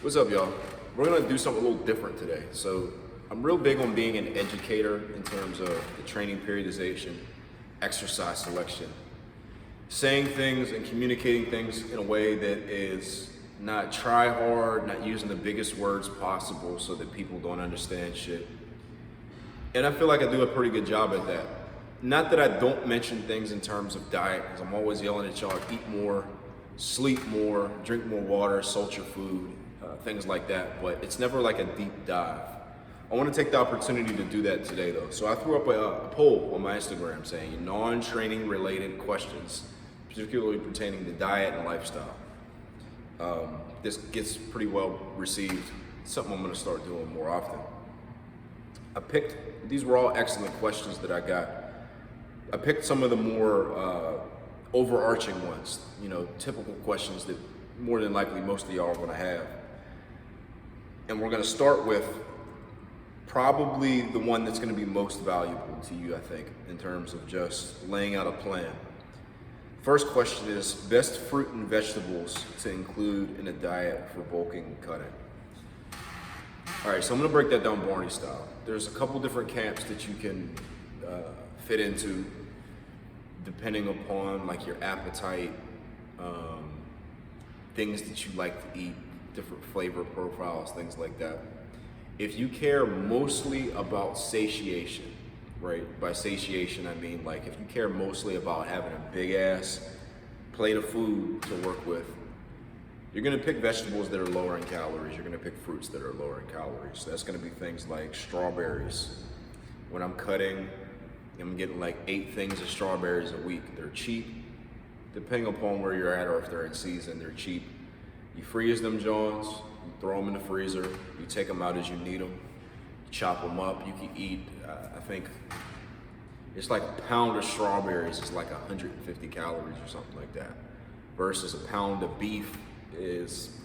What's up, y'all? We're gonna do something a little different today. So I'm real big on being an educator in terms of the training periodization, exercise selection, saying things and communicating things in a way that is not try hard, not using the biggest words possible so that people don't understand shit. And I feel like I do a pretty good job at that. Not that I don't mention things in terms of diet, because I'm always yelling at y'all, eat more, sleep more, drink more water, salt your food, things like that, but it's never like a deep dive. I want to take the opportunity to do that today though. So I threw up a poll on my Instagram saying non-training related questions, particularly pertaining to diet and lifestyle. This gets pretty well received. It's something I'm going to start doing more often. These were all excellent questions that I got. I picked some of the more overarching ones, typical questions that more than likely most of y'all are going to have. And we're going to start with probably the one that's going to be most valuable to you, I think, in terms of just laying out a plan. First question is best fruit and vegetables to include in a diet for bulking and cutting. All right, so I'm going to break that down Barney style. There's a couple different camps that you can fit into depending upon like your appetite, things that you like to eat, different flavor profiles, things like that. If you care mostly about satiation, right? By satiation, I mean like if you care mostly about having a big ass plate of food to work with, you're gonna pick vegetables that are lower in calories. You're gonna pick fruits that are lower in calories. So that's gonna be things like strawberries. When I'm cutting, I'm getting like 8 things of strawberries a week. They're cheap, depending upon where you're at or if they're in season, they're cheap. You freeze them Johns, you throw them in the freezer, you take them out as you need them, you chop them up, you can eat, I think, it's like a pound of strawberries is like 150 calories or something like that, versus a pound of beef is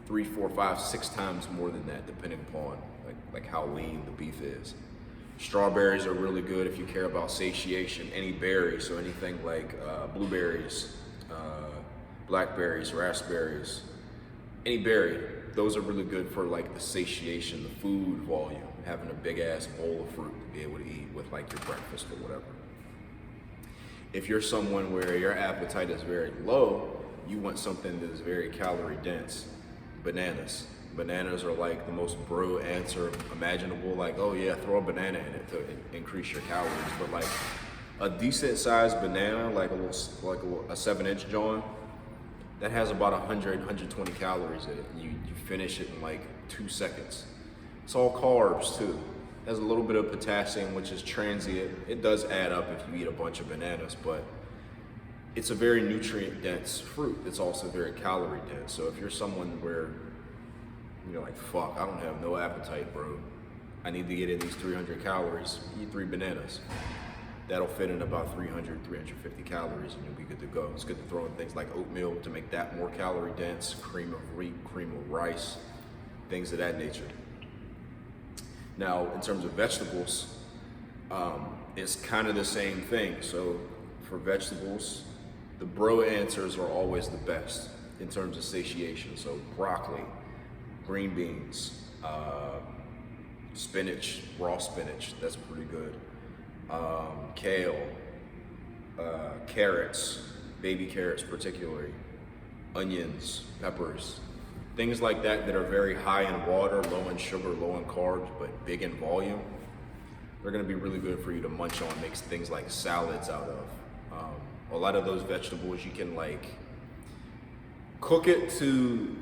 3, 4, 5, 6 times more than that, depending upon like how lean the beef is. Strawberries are really good if you care about satiation. Any berry, so anything like blueberries, blackberries, raspberries, any berry, those are really good for like the satiation, the food volume, having a big ass bowl of fruit to be able to eat with like your breakfast or whatever. If you're someone where your appetite is very low, you want something that is very calorie dense, bananas. Bananas are like the most bro answer imaginable, like, oh yeah, throw a banana in it to increase your calories. But like a decent sized banana, like a 7-inch John, that has about 100, 120 calories in it. And you finish it in like 2 seconds. It's all carbs too. It has a little bit of potassium, which is transient. It does add up if you eat a bunch of bananas, but it's a very nutrient dense fruit. It's also very calorie dense. So if you're someone where you're like, fuck, I don't have no appetite, bro, I need to get in these 300 calories, eat 3 bananas. That'll fit in about 300, 350 calories and you'll be good to go. It's good to throw in things like oatmeal to make that more calorie dense, cream of wheat, cream of rice, things of that nature. Now, in terms of vegetables, it's kind of the same thing. So for vegetables, the bro answers are always the best in terms of satiation. So broccoli, green beans, spinach, raw spinach, that's pretty good. Kale, carrots, baby carrots particularly, onions, peppers, things like that that are very high in water, low in sugar, low in carbs, but big in volume. They're gonna be really good for you to munch on, make things like salads out of. A lot of those vegetables you can like cook it to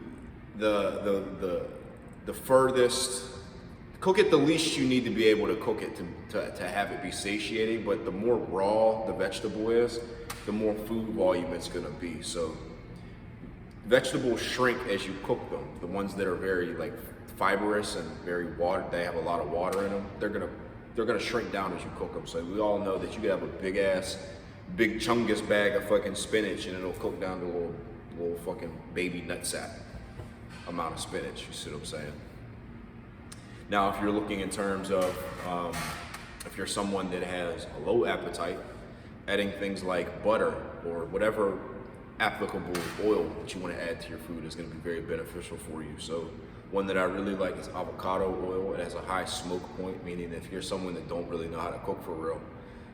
the furthest, cook it the least you need to be able to cook it to have it be satiating, but the more raw the vegetable is, the more food volume it's gonna be. So vegetables shrink as you cook them. The ones that are very like fibrous and very water, they have a lot of water in them, they're gonna shrink down as you cook them. So we all know that you can have a big chungus bag of fucking spinach and it'll cook down to a little fucking baby nutsack amount of spinach, you see what I'm saying? Now, if you're looking in terms of, if you're someone that has a low appetite, adding things like butter or whatever applicable oil that you want to add to your food is going to be very beneficial for you. So one that I really like is avocado oil. It has a high smoke point, meaning if you're someone that don't really know how to cook for real,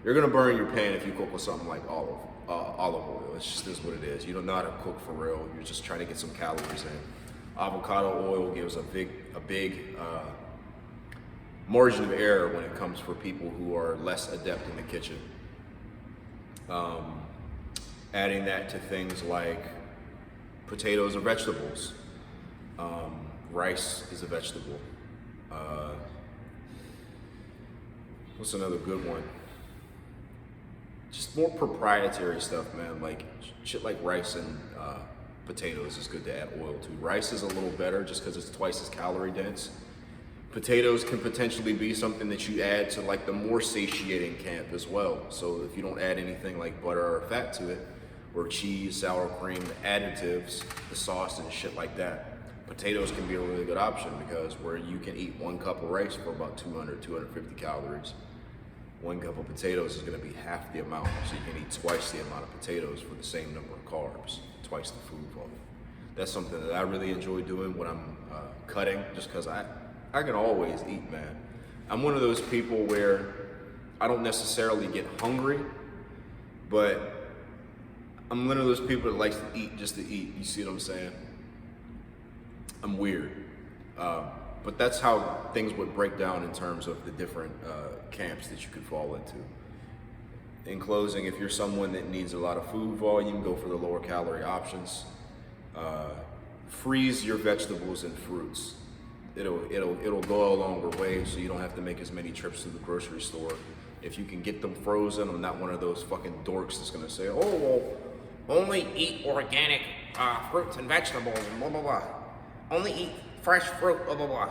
you're going to burn your pan if you cook with something like olive oil. It just is what it is. You don't know how to cook for real. You're just trying to get some calories in. Avocado oil gives a big margin of error when it comes for people who are less adept in the kitchen. Adding that to things like potatoes or vegetables. Rice is a vegetable. What's another good one? Just more proprietary stuff, man. Like shit like rice and potatoes is good to add oil to. Rice is a little better just because it's twice as calorie dense. Potatoes can potentially be something that you add to like the more satiating camp as well. So if you don't add anything like butter or fat to it, or cheese, sour cream, the additives, the sauce and shit like that, potatoes can be a really good option because where you can eat 1 cup of rice for about 200, 250 calories, 1 cup of potatoes is gonna be half the amount. So you can eat twice the amount of potatoes for the same number of carbs, twice the food volume. That's something that I really enjoy doing when I'm cutting, just because I can always eat, man. I'm one of those people where I don't necessarily get hungry, but I'm one of those people that likes to eat just to eat. You see what I'm saying? I'm weird. But that's how things would break down in terms of the different camps that you could fall into. In closing, if you're someone that needs a lot of food volume, go for the lower calorie options. Freeze your vegetables and fruits. It'll go a longer way, so you don't have to make as many trips to the grocery store. If you can get them frozen, I'm not one of those fucking dorks that's gonna say, oh, well, only eat organic fruits and vegetables and blah, blah, blah. Only eat fresh fruit, blah, blah, blah.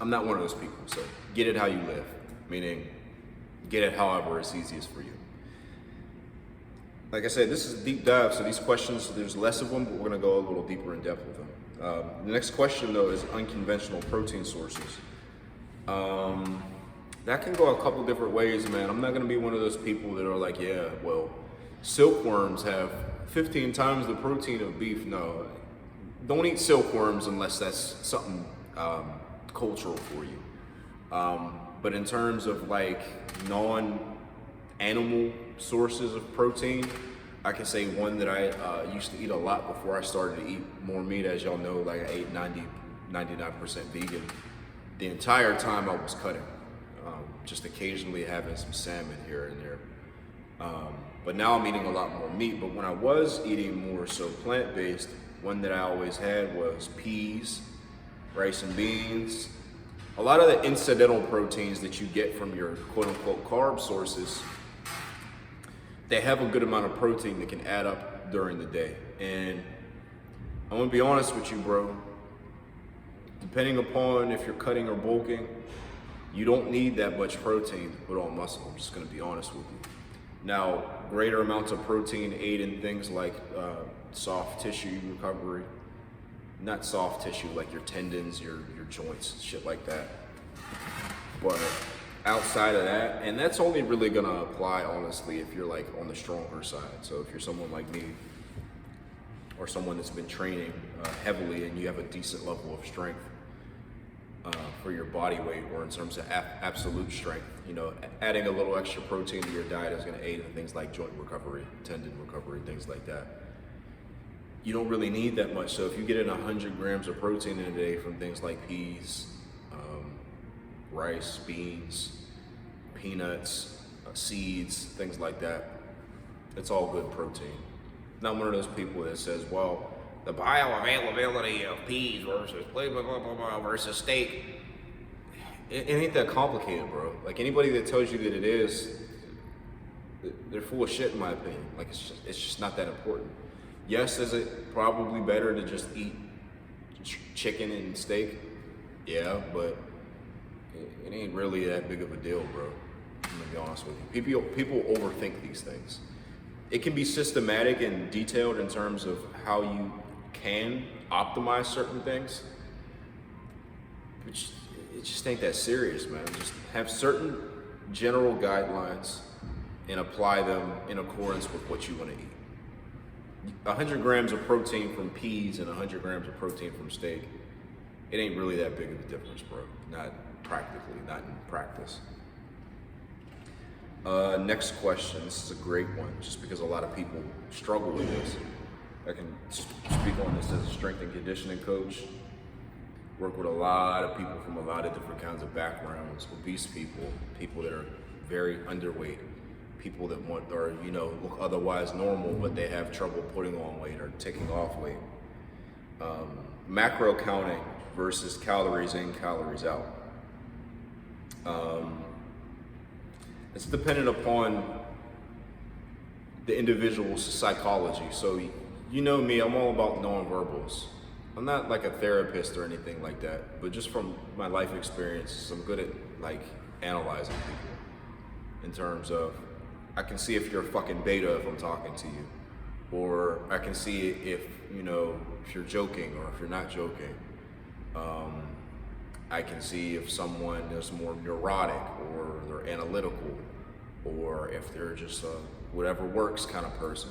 I'm not one of those people, so get it how you live, meaning get it however is easiest for you. Like I said, this is a deep dive, so these questions, there's less of them, but we're gonna go a little deeper in depth with them. The next question though is unconventional protein sources. That can go a couple different ways, man. I'm not gonna be one of those people that are like, yeah, well, silkworms have 15 times the protein of beef. No, don't eat silkworms unless that's something cultural for you. But in terms of like non-animal sources of protein, I can say one that I used to eat a lot before I started to eat more meat. As y'all know, like I ate 99% vegan the entire time I was cutting. Just occasionally having some salmon here and there. But now I'm eating a lot more meat. But when I was eating more so plant-based, one that I always had was peas, rice and beans. A lot of the incidental proteins that you get from your quote-unquote carb sources, they have a good amount of protein that can add up during the day. And I'm gonna be honest with you, bro. Depending upon if you're cutting or bulking, you don't need that much protein to put on muscle. I'm just gonna be honest with you. Now, greater amounts of protein aid in things like soft tissue recovery. Not soft tissue like your tendons, your joints, shit like that. But outside of that, and that's only really gonna apply honestly if you're like on the stronger side. So if you're someone like me, or someone that's been training heavily and you have a decent level of strength for your body weight, or in terms of absolute strength, you know, adding a little extra protein to your diet is gonna aid in things like joint recovery, tendon recovery, things like that. You don't really need that much. So if you get in 100 grams of protein in a day from things like peas, rice, beans, peanuts, seeds, things like that, it's all good protein. Not one of those people that says, well, the bioavailability of peas versus blah, blah, blah, blah, blah, versus steak. It ain't that complicated, bro. Like anybody that tells you that it is, they're full of shit in my opinion. Like it's just not that important. Yes, is it probably better to just eat chicken and steak? Yeah, but it ain't really that big of a deal, bro. I'm gonna be honest with you. People overthink these things. It can be systematic and detailed in terms of how you can optimize certain things, which it just ain't that serious, man. Just have certain general guidelines and apply them in accordance with what you want to eat. 100 grams of protein from peas and 100 grams of protein from steak, it ain't really that big of a difference, bro. Not practically, not in practice. Next question. This is a great one, just because a lot of people struggle with this. I can speak on this as a strength and conditioning coach. Work with a lot of people from a lot of different kinds of backgrounds, obese people, people that are very underweight, people that want, or look otherwise normal, but they have trouble putting on weight or taking off weight. Macro counting versus calories in, calories out. It's dependent upon the individual's psychology. So you know me, I'm all about nonverbals. I'm not like a therapist or anything like that, but just from my life experiences, I'm good at like analyzing people in terms of, I can see if you're a fucking beta if I'm talking to you, or I can see if if you're joking or if you're not joking. I can see if someone is more neurotic or they're analytical, or if they're just a whatever works kind of person.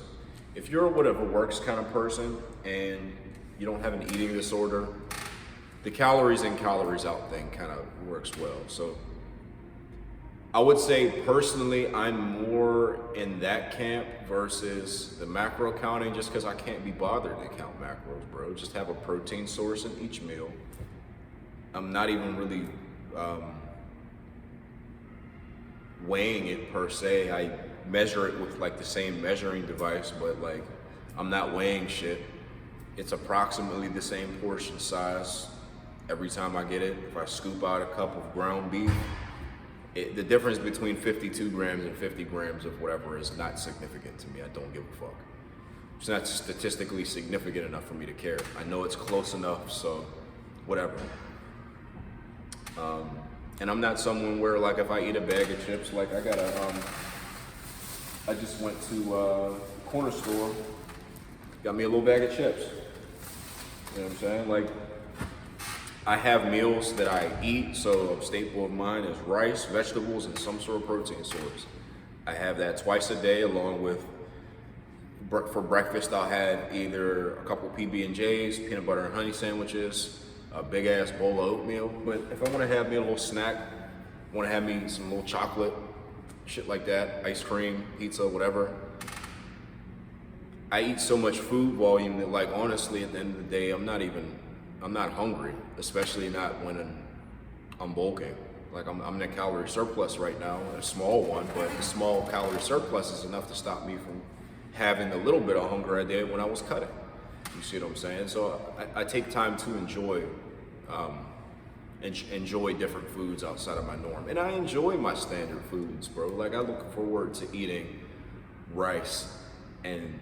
If you're a whatever works kind of person and you don't have an eating disorder, the calories in, calories out thing kind of works well. So I would say personally, I'm more in that camp versus the macro counting, just because I can't be bothered to count macros, bro. Just have a protein source in each meal. I'm not even really weighing it per se. I measure it with like the same measuring device, but like I'm not weighing shit. It's approximately the same portion size every time I get it. If I scoop out a cup of ground beef, the difference between 52 grams and 50 grams of whatever is not significant to me. I don't give a fuck. It's not statistically significant enough for me to care. I know it's close enough, so whatever. And I'm not someone where like if I eat a bag of chips, like I just went to a corner store, got me a little bag of chips. You know what I'm saying? Like, I have meals that I eat, so a staple of mine is rice, vegetables, and some sort of protein source. I have that twice a day, along with, for breakfast, I'll have either a couple PB&Js, peanut butter and honey sandwiches, a big ass bowl of oatmeal. But if I wanna have me a little snack, wanna have me some little chocolate, shit like that, ice cream, pizza, whatever, I eat so much food volume that, like, honestly, at the end of the day, I'm not hungry, especially not when I'm bulking. Like, I'm in a calorie surplus right now, a small one, but a small calorie surplus is enough to stop me from having the little bit of hunger I did when I was cutting. You see what I'm saying? So I take time to enjoy different foods outside of my norm. And I enjoy my standard foods, bro. Like, I look forward to eating rice and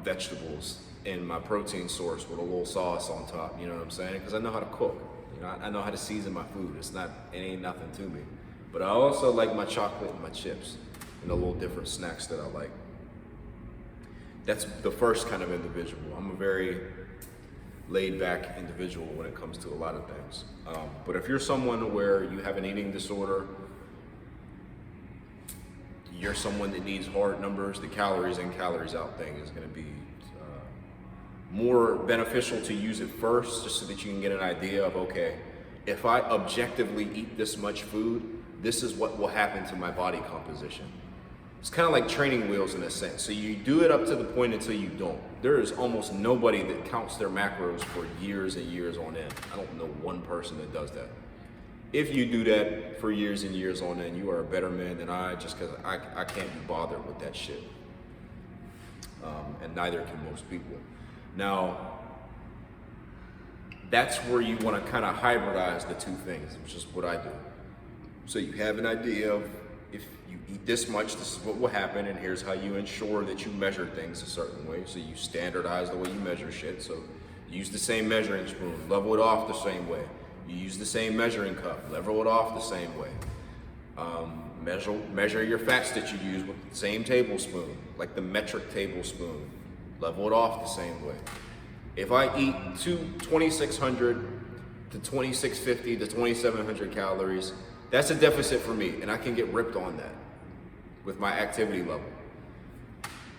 vegetables in my protein source with a little sauce on top, you know what I'm saying? Because I know how to cook. I know how to season my food. It ain't nothing to me. But I also like my chocolate and my chips and the little different snacks that I like. That's the first kind of individual. I'm a very laid back individual when it comes to a lot of things. But if you're someone where you have an eating disorder, you're someone that needs hard numbers, the calories in, calories out thing is going to be more beneficial to use it first, just so that you can get an idea of, okay, if I objectively eat this much food, this is what will happen to my body composition. It's kind of like training wheels in a sense. So you do it up to the point until you don't. There is almost nobody that counts their macros for years and years on end. I don't know one person that does that. If you do that for years and years on end, you are a better man than I, just because I can't be bothered with that shit. And neither can most people. Now, that's where you want to kind of hybridize the two things, which is what I do. So you have an idea of, if you eat this much, this is what will happen, and here's how you ensure that you measure things a certain way. So you standardize the way you measure shit. So use the same measuring spoon, level it off the same way. You use the same measuring cup, level it off the same way. Measure your fats that you use with the same tablespoon, like the metric tablespoon. Level it off the same way. If I eat 2,600 to 2,650 to 2,700 calories, that's a deficit for me, and I can get ripped on that with my activity level.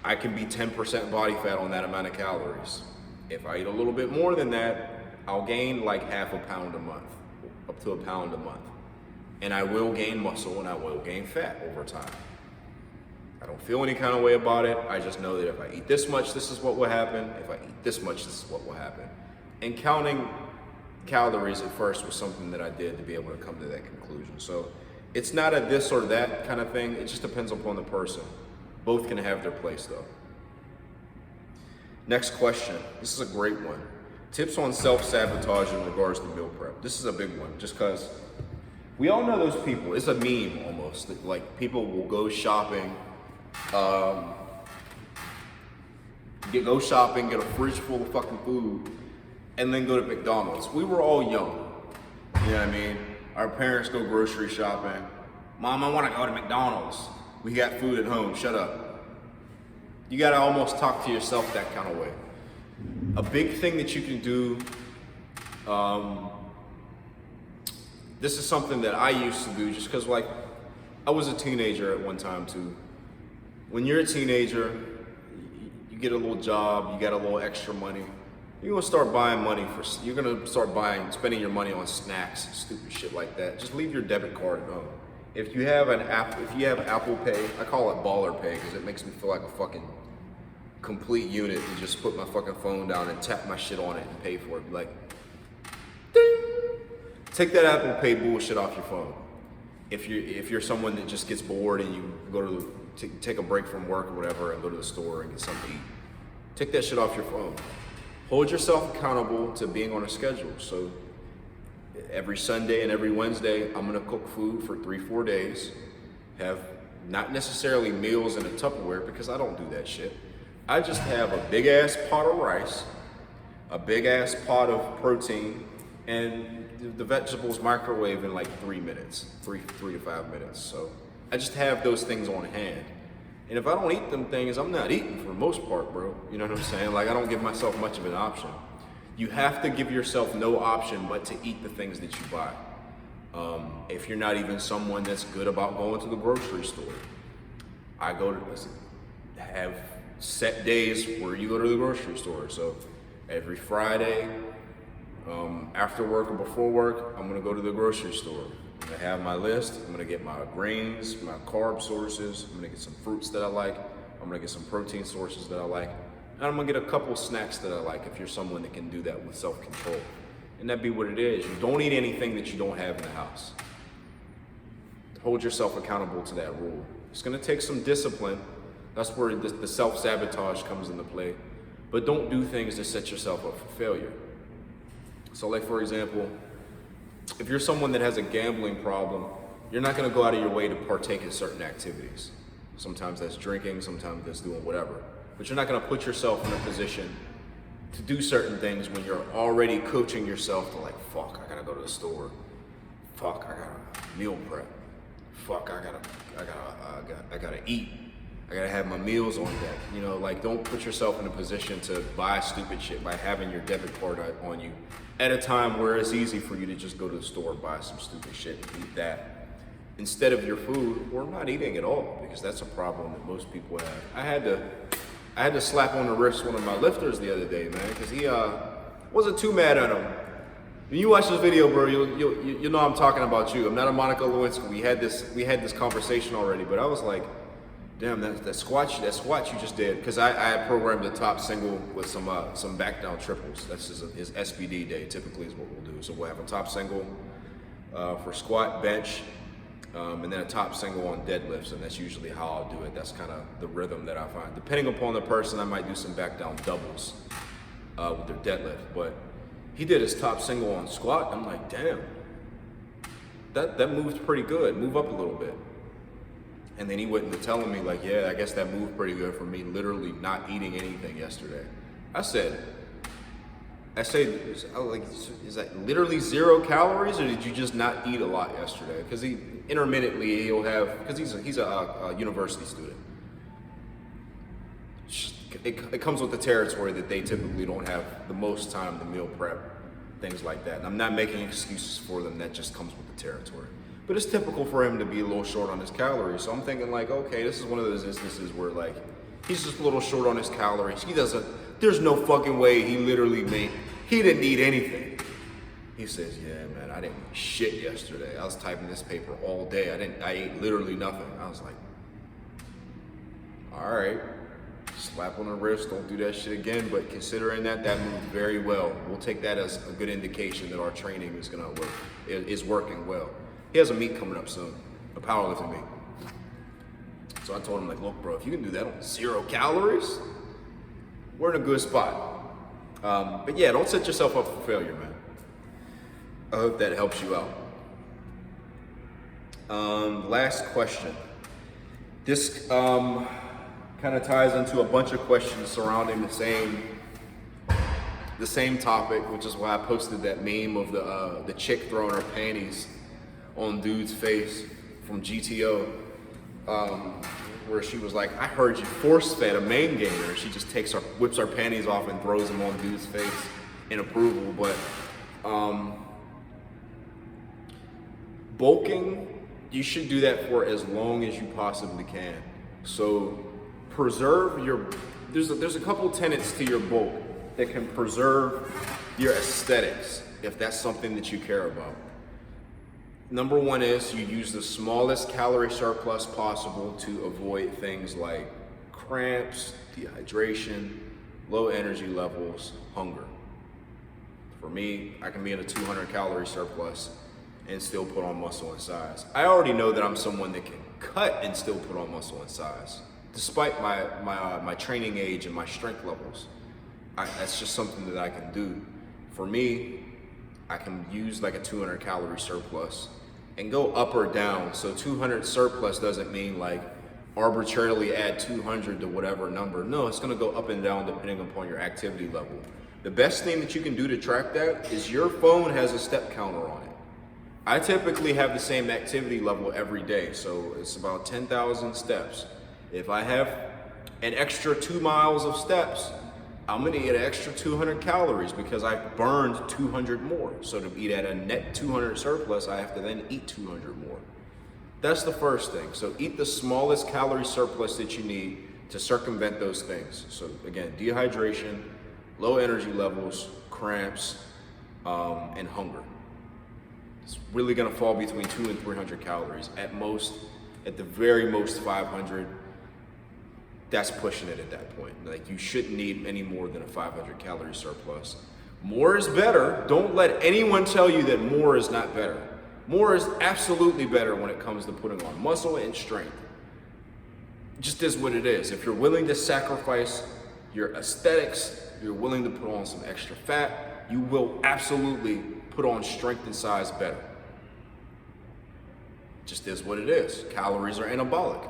I can be 10% body fat on that amount of calories. If I eat a little bit more than that, I'll gain like half a pound a month, up to a pound a month. And I will gain muscle and I will gain fat over time. I don't feel any kind of way about it. I just know that if I eat this much, this is what will happen. If I eat this much, this is what will happen. And counting calories at first was something that I did to be able to come to that conclusion. So it's not a this or that kind of thing. It just depends upon the person. Both can have their place though. Next question. This is a great one. Tips on self-sabotage in regards to meal prep. This is a big one just because we all know those people. It's a meme almost. That, like, people will go shopping, get a fridge full of fucking food, and then go to McDonald's. We were all young. You know what I mean? Our parents go grocery shopping. Mom, I want to go to McDonald's. We got food at home. Shut up. You got to almost talk to yourself that kind of way. A big thing that you can do, this is something that I used to do just because, like, I was a teenager at one time too. When you're a teenager, you get a little job, you got a little extra money. You're gonna start spending your money on snacks, stupid shit like that. Just leave your debit card at home. If you have Apple Pay, I call it baller pay because it makes me feel like a fucking complete unit to just put my fucking phone down and tap my shit on it and pay for it. Be like, ding! Take that Apple Pay bullshit off your phone. If you're someone that just gets bored and you go to take a break from work or whatever and go to the store and get something to eat, take that shit off your phone. Hold yourself accountable to being on a schedule. So every Sunday and every Wednesday, I'm gonna cook food for 3-4 days. Have not necessarily meals in a Tupperware because I don't do that shit. I just have a big ass pot of rice, a big ass pot of protein, and the vegetables microwave in like 3 minutes, 3 to 5 minutes. So I just have those things on hand. And if I don't eat them things, I'm not eating for the most part, bro. You know what I'm saying? Like, I don't give myself much of an option. You have to give yourself no option but to eat the things that you buy. If you're not even someone that's good about going to the grocery store, I have set days where you go to the grocery store. So every Friday, after work or before work, I'm gonna go to the grocery store. I'm gonna have my list. I'm gonna get my grains, my carb sources. I'm gonna get some fruits that I like. I'm gonna get some protein sources that I like. And I'm gonna get a couple snacks that I like if you're someone that can do that with self-control. And that'd be what it is. You don't eat anything that you don't have in the house. Hold yourself accountable to that rule. It's gonna take some discipline. That's where the self-sabotage comes into play. But don't do things to set yourself up for failure. So, like, for example, if you're someone that has a gambling problem, you're not gonna go out of your way to partake in certain activities. Sometimes that's drinking, sometimes that's doing whatever. But you're not gonna put yourself in a position to do certain things when you're already coaching yourself to, like, fuck, I gotta go to the store. Fuck, I gotta meal prep. Fuck, I gotta eat. I gotta have my meals on deck. You know, like, don't put yourself in a position to buy stupid shit by having your debit card on you at a time where it's easy for you to just go to the store, buy some stupid shit and eat that instead of your food, or not eating at all, because that's a problem that most people have. I had to slap on the wrist one of my lifters the other day, man, because he wasn't too mad at him. When you watch this video, bro, you'll know I'm talking about you. I'm not a Monica Lewinsky. We had this conversation already, but I was like, damn, that squat you just did, because I had programmed the top single with some back down triples. That's his SBD day, typically is what we'll do. So we'll have a top single for squat, bench, and then a top single on deadlifts, and that's usually how I'll do it. That's kind of the rhythm that I find. Depending upon the person, I might do some back down doubles with their deadlift, but he did his top single on squat. I'm like, damn, that moved pretty good. Move up a little bit. And then he went into telling me, like, yeah, I guess that moved pretty good for me literally not eating anything yesterday. I said, is that literally 0 calories, or did you just not eat a lot yesterday? Because he'll have, because he's a university student. It comes with the territory that they typically don't have the most time to meal prep, things like that. And I'm not making excuses for them, that just comes with the territory. But it's typical for him to be a little short on his calories. So I'm thinking, like, okay, this is one of those instances where, like, He's just a little short on his calories. There's no fucking way he didn't eat anything. He says, yeah, man, I didn't eat shit yesterday. I was typing this paper all day. I ate literally nothing. I was like, all right, slap on the wrist, don't do that shit again. But considering that moved very well. We'll take that as a good indication that our training is gonna work, is working well. He has a meet coming up soon, a powerlifting meet. So I told him, like, look, bro, if you can do that on 0 calories, we're in a good spot. But yeah, don't set yourself up for failure, man. I hope that helps you out. Last question. This kind of ties into a bunch of questions surrounding the same topic, which is why I posted that meme of the chick throwing her panties on dude's face from GTO, where she was like, I heard you force fed a main gainer. She just whips her panties off and throws them on dude's face in approval. But bulking, you should do that for as long as you possibly can. So preserve there's a couple tenets to your bulk that can preserve your aesthetics if that's something that you care about. Number one is you use the smallest calorie surplus possible to avoid things like cramps, dehydration, low energy levels, hunger. For me, I can be in a 200 calorie surplus and still put on muscle and size. I already know that I'm someone that can cut and still put on muscle and size, despite my training age and my strength levels. That's just something that I can do. For me, I can use like a 200 calorie surplus and go up or down. So 200 surplus doesn't mean like arbitrarily add 200 to whatever number. No, it's gonna go up and down depending upon your activity level. The best thing that you can do to track that is your phone has a step counter on it. I typically have the same activity level every day, so it's about 10,000 steps. If I have an extra 2 miles of steps, I'm gonna eat an extra 200 calories because I burned 200 more. So to eat at a net 200 surplus, I have to then eat 200 more. That's the first thing. So eat the smallest calorie surplus that you need to circumvent those things. So again, dehydration, low energy levels, cramps, and hunger. It's really gonna fall between 200 and 300 calories. At the very most 500. That's pushing it at that point. Like, you shouldn't need any more than a 500 calorie surplus. More is better. Don't let anyone tell you that more is not better. More is absolutely better when it comes to putting on muscle and strength. It just is what it is. If you're willing to sacrifice your aesthetics, you're willing to put on some extra fat, you will absolutely put on strength and size better. It just is what it is. Calories are anabolic.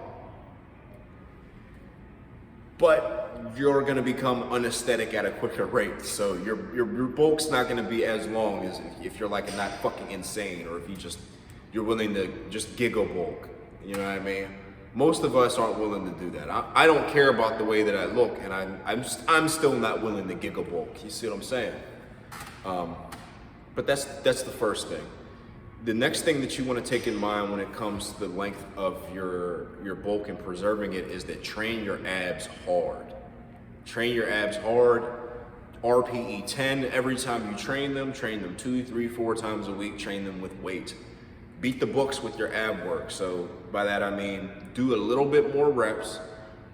But you're gonna become unaesthetic at a quicker rate. So your bulk's not gonna be as long as if you're like not fucking insane, or if you're willing to just giggle bulk. You know what I mean? Most of us aren't willing to do that. I don't care about the way that I look, and I'm still not willing to giggle bulk. You see what I'm saying? But that's the first thing. The next thing that you want to take in mind when it comes to the length of your bulk and preserving it is that train your abs hard. Train your abs hard. RPE 10 every time you train them 2, 3, 4 times a week, train them with weight. Beat the books with your ab work. So by that I mean do a little bit more reps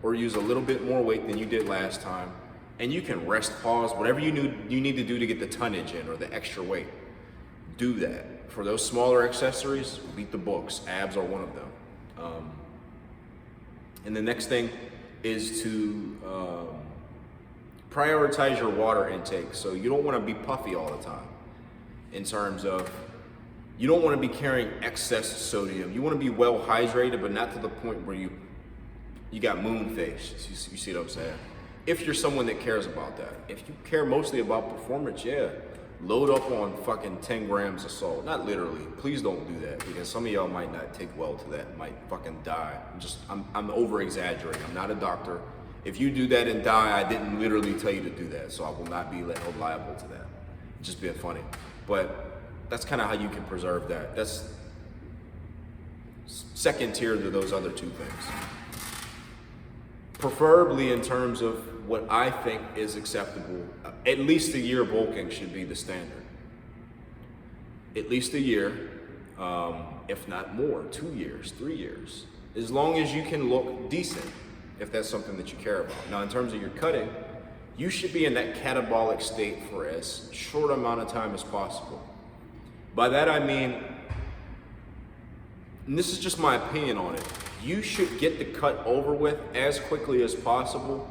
or use a little bit more weight than you did last time. And you can rest, pause, whatever you need to do to get the tonnage in or the extra weight. Do that. For those smaller accessories, beat the books. Abs are one of them. And the next thing is to prioritize your water intake. So you don't want to be puffy all the time in terms of, you don't want to be carrying excess sodium. You want to be well hydrated, but not to the point where you got moon face. You see what I'm saying? If you're someone that cares about that. If you care mostly about performance, yeah, load up on fucking 10 grams of salt. Not literally. Please don't do that, because some of y'all might not take well to that, might fucking die. I'm over exaggerating. I'm not a doctor. If you do that and die, I didn't literally tell you to do that, so I will not be held liable to that. Just being funny. But that's kind of how you can preserve that. That's second tier to those other two things. preferably in terms of what I think is acceptable, at least a year bulking should be the standard. At least a year, if not more, 2 years, 3 years. As long as you can look decent, if that's something that you care about. Now, in terms of your cutting, you should be in that catabolic state for as short amount of time as possible. By that I mean, and this is just my opinion on it, you should get the cut over with as quickly as possible.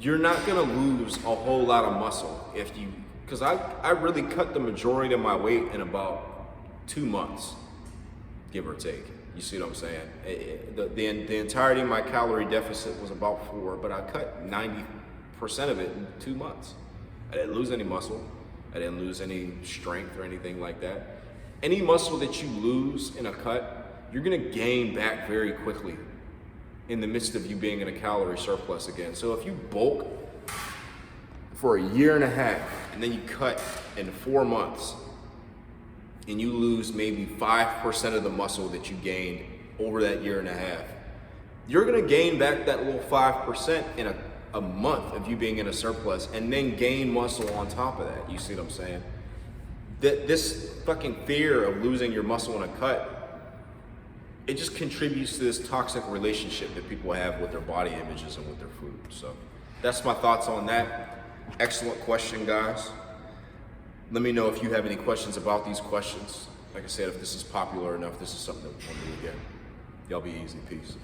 You're not gonna lose a whole lot of muscle if you, because I really cut the majority of my weight in about 2 months, give or take. You see what I'm saying? The entirety of my calorie deficit was about 4, but I cut 90% of it in 2 months. I didn't lose any muscle. I didn't lose any strength or anything like that. Any muscle that you lose in a cut, you're gonna gain back very quickly in the midst of you being in a calorie surplus again. So if you bulk for a year and a half and then you cut in 4 months and you lose maybe 5% of the muscle that you gained over that year and a half, you're gonna gain back that little 5% in a month of you being in a surplus and then gain muscle on top of that. You see what I'm saying? This fucking fear of losing your muscle in a cut, it just contributes to this toxic relationship that people have with their body images and with their food. So that's my thoughts on that. Excellent question, guys. Let me know if you have any questions about these questions. Like I said, if this is popular enough, this is something that we want to do again. Y'all be easy. Peace.